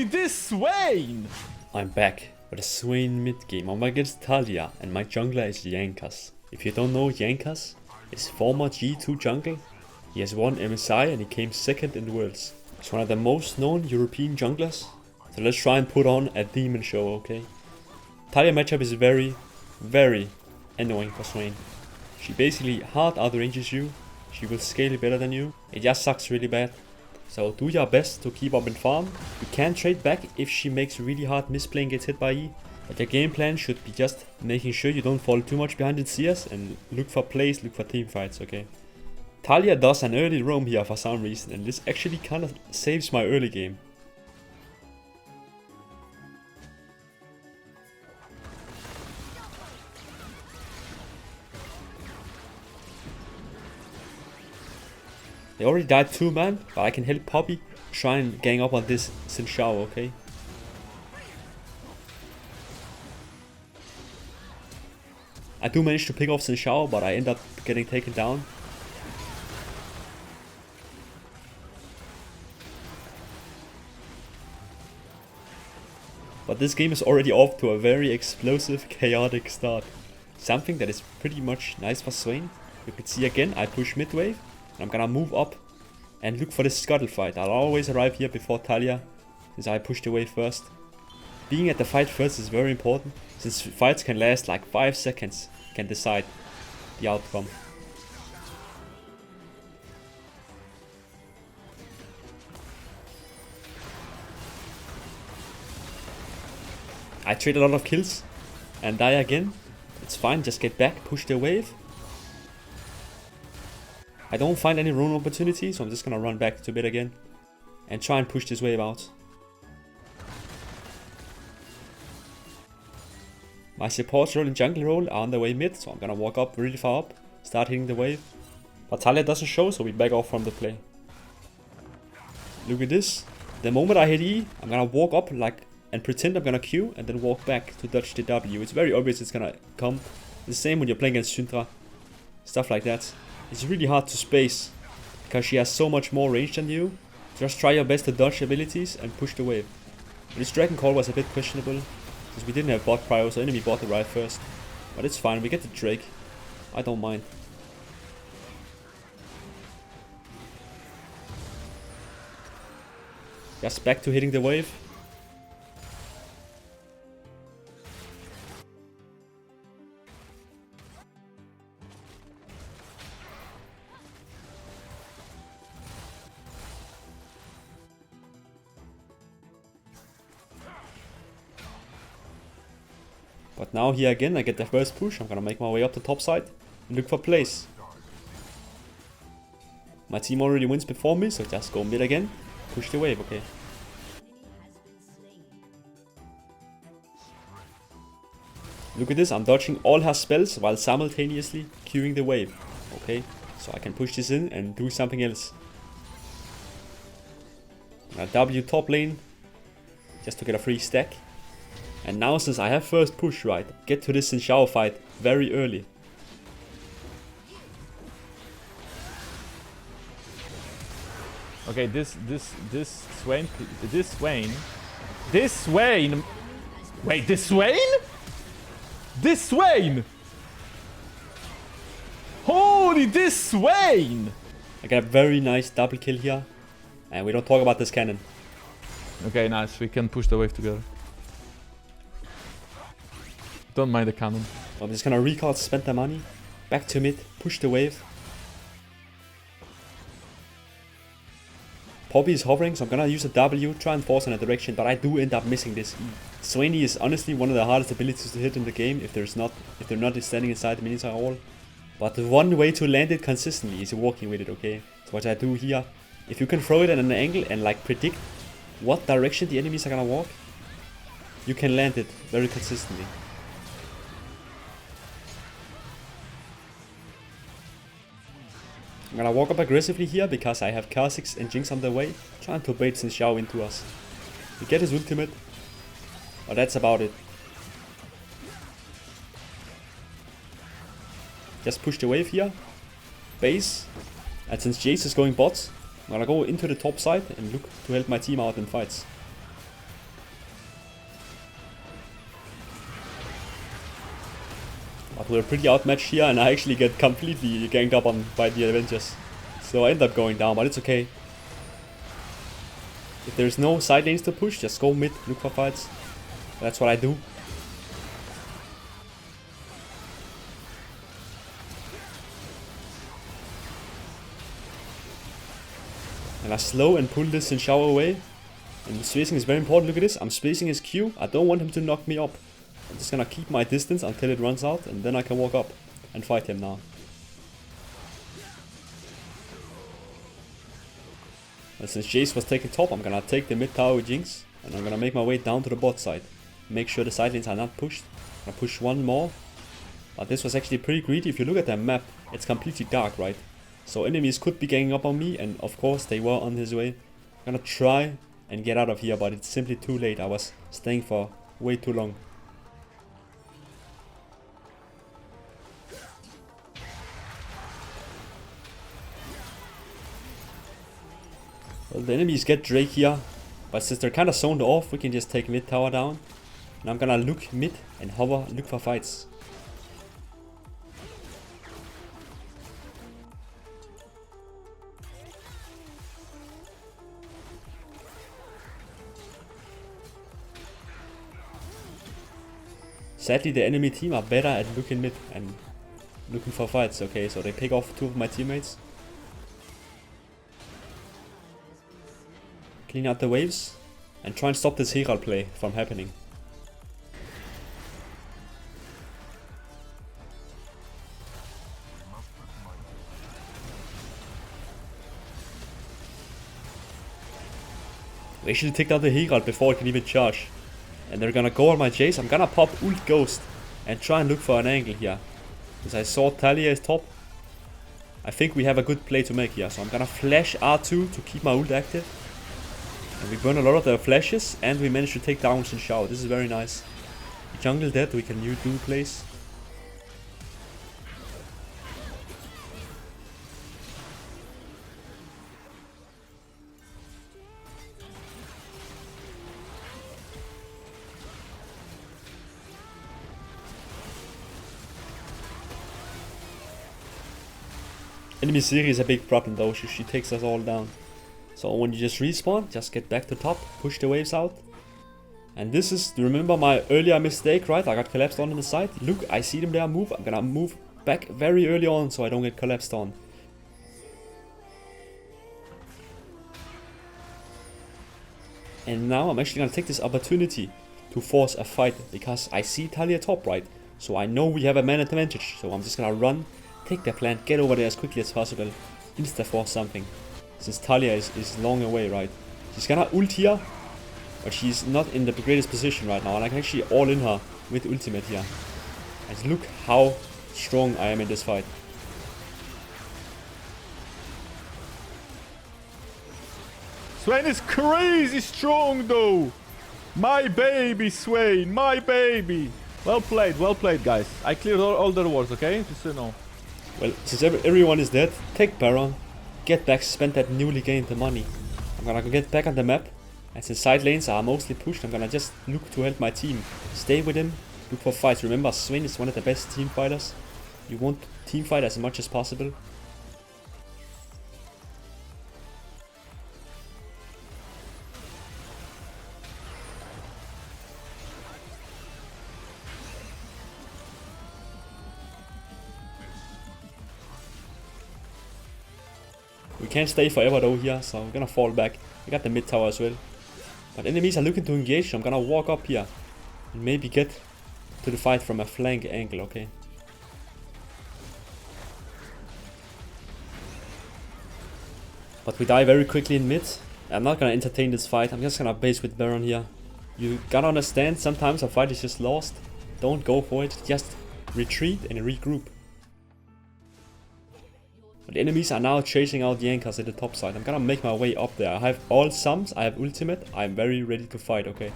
Holy, this Swain! I'm back with a Swain Mid game. I'm against Talia and my jungler is Jankos. If you don't know, Jankos is former G2 jungle. He has won MSI and he came second in the Worlds. He's one of the most known European junglers. So let's try and put on a demon show, okay? Talia matchup is very, very annoying for Swain. She basically hard outranges you. She will scale better than you. It just sucks really bad. So do your best to keep up in farm. You can trade back if she makes really hard misplay and gets hit by E. But your game plan should be just making sure you don't fall too much behind in CS and look for plays, look for team fights, okay? Talia does an early roam here for some reason and this actually kind of saves my early game. They already died 2 man, but I can help Poppy try and gang up on this Xin Shao, okay? I do manage to pick off Xin Shao, but I end up getting taken down. But this game is already off to a very explosive, chaotic start. Something that is pretty much nice for Swain. You can see again, I push mid wave. I'm gonna move up and look for this scuttle fight. I'll always arrive here before Talia, since I pushed away first. Being at the fight first is very important, since fights can last like 5 seconds, can decide the outcome. I trade a lot of kills and die again. It's fine, just get back, push the wave. I don't find any rune opportunity, so I'm just gonna run back to mid again and try and push this wave out. My supports role and jungle role are on the way mid, so I'm gonna walk up really far up, start hitting the wave. But Talia doesn't show, so we back off from the play. Look at this. The moment I hit E, I'm gonna walk up like and pretend I'm gonna Q and then walk back to dodge the W. It's very obvious it's gonna come. The same when you're playing against Syndra. Stuff like that. It's really hard to space, because she has so much more range than you. Just try your best to dodge abilities and push the wave. But this Dragon Call was a bit questionable, since we didn't have bot prio, so enemy bot arrived first. But it's fine, we get the Drake. I don't mind. Just back to hitting the wave. But now here again, I get the first push. I'm gonna make my way up the top side and look for plays. My team already wins before me, so just go mid again. Push the wave, okay. Look at this, I'm dodging all her spells while simultaneously queuing the wave. Okay, so I can push this in and do something else. I'm gonna W top lane just to get a free stack. And now since I have first push, right, get to this Xin Shao fight very early. Okay, this Swain, wait, this Swain, holy, this Swain! I got a very nice double kill here, and we don't talk about this cannon. Okay, nice, we can push the wave together. Don't mind the cannon. So I'm just gonna recall, spend the money, back to mid, push the wave. Poppy is hovering, so I'm gonna use a W, try and force in a direction, but I do end up missing this E. Swain is honestly one of the hardest abilities to hit in the game if they're not standing inside the mini wall. But the one way to land it consistently is walking with it, okay? So what I do here, if you can throw it at an angle and like predict what direction the enemies are gonna walk, you can land it very consistently. I'm gonna walk up aggressively here because I have Kha'Zix and Jinx on the way, trying to bait Xin Shao into us. We get his ultimate, but that's about it. Just push the wave here, base, and since Jace is going bot, I'm gonna go into the top side and look to help my team out in fights. But we're pretty outmatched here, and I actually get completely ganged up on by the Avengers. So I end up going down, but it's okay. If there's no side lanes to push, just go mid, look for fights. That's what I do. And I slow and pull this Xin Shao away. And the spacing is very important. Look at this. I'm spacing his Q. I don't want him to knock me up. I'm just gonna keep my distance until it runs out. And then I can walk up and fight him now. And since Jace was taking top, I'm gonna take the mid tower with Jinx. And I'm gonna make my way down to the bot side. Make sure the side lanes are not pushed. I'm gonna push one more. But this was actually pretty greedy. If you look at the map, it's completely dark, right? So enemies could be ganging up on me, and of course they were on his way. I'm gonna try and get out of here, but it's simply too late. I was staying for way too long. Well, the enemies get Drake here, but since they're kind of zoned off, we can just take mid tower down. And I'm gonna look mid and hover, look for fights. Sadly, the enemy team are better at looking mid and looking for fights. Okay, so they pick off two of my teammates. Clean out the waves and try and stop this Herald play from happening. We actually take out the Herald before it can even charge. And they're gonna go on my Jace. I'm gonna pop ult Ghost and try and look for an angle here. Because I saw Talia is top. I think we have a good play to make here. So I'm gonna flash R2 to keep my ult active. And we burn a lot of their flashes, and we managed to take down Xin Shao. This is very nice. Jungle dead, we can do plays. Enemy Siri is a big problem though, she takes us all down. So when you just respawn, just get back to top, push the waves out. And this is, remember my earlier mistake, right? I got collapsed on the side. Look, I see them there move. I'm gonna move back very early on so I don't get collapsed on. And now I'm actually gonna take this opportunity to force a fight because I see Talia top, right? So I know we have a man advantage. So I'm just gonna run, take the plant, get over there as quickly as possible, insta-force something. Since Talia is long away, right? She's gonna ult here, but she's not in the greatest position right now, and I can actually all in her with ultimate here. And look how strong I am in this fight. Swain is crazy strong though! My baby Swain, my baby! Well played guys. I cleared all the rewards, okay? Just so you know. Well, since everyone is dead, take Baron. Get back, spend that newly gained money. I'm gonna get back on the map. And since side lanes are mostly pushed, I'm gonna just look to help my team. Stay with him, look for fights. Remember, Swain is one of the best team fighters. You want team fight as much as possible. We can't stay forever though here, so we're gonna fall back. We got the mid tower as well. But enemies are looking to engage, so I'm gonna walk up here. And maybe get to the fight from a flank angle, okay? But we die very quickly in mid. I'm not gonna entertain this fight, I'm just gonna base with Baron here. You gotta understand, sometimes a fight is just lost. Don't go for it, just retreat and regroup. But the enemies are now chasing out Jankos at the top side. I'm gonna make my way up there. I have all sums, I have ultimate, I'm very ready to fight, okay?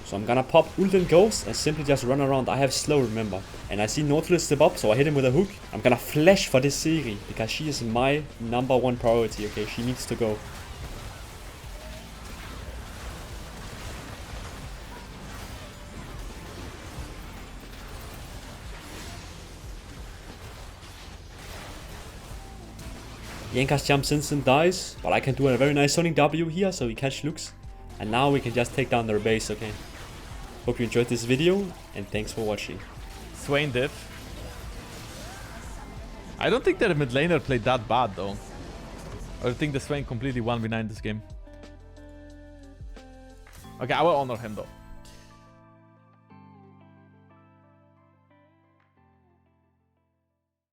So I'm gonna pop ult and ghost and simply just run around. I have slow, remember. And I see Nautilus step up, so I hit him with a hook. I'm gonna flash for this Siri, because she is my #1 priority, okay? She needs to go. Jankos jumps in and dies, but I can do a very nice Sonic W here, so we catch Lux. And now we can just take down their base, okay? Hope you enjoyed this video, and thanks for watching. Swain diff. I don't think their mid laner played that bad though. I think the Swain completely 1v9 this game. Okay, I will honor him though.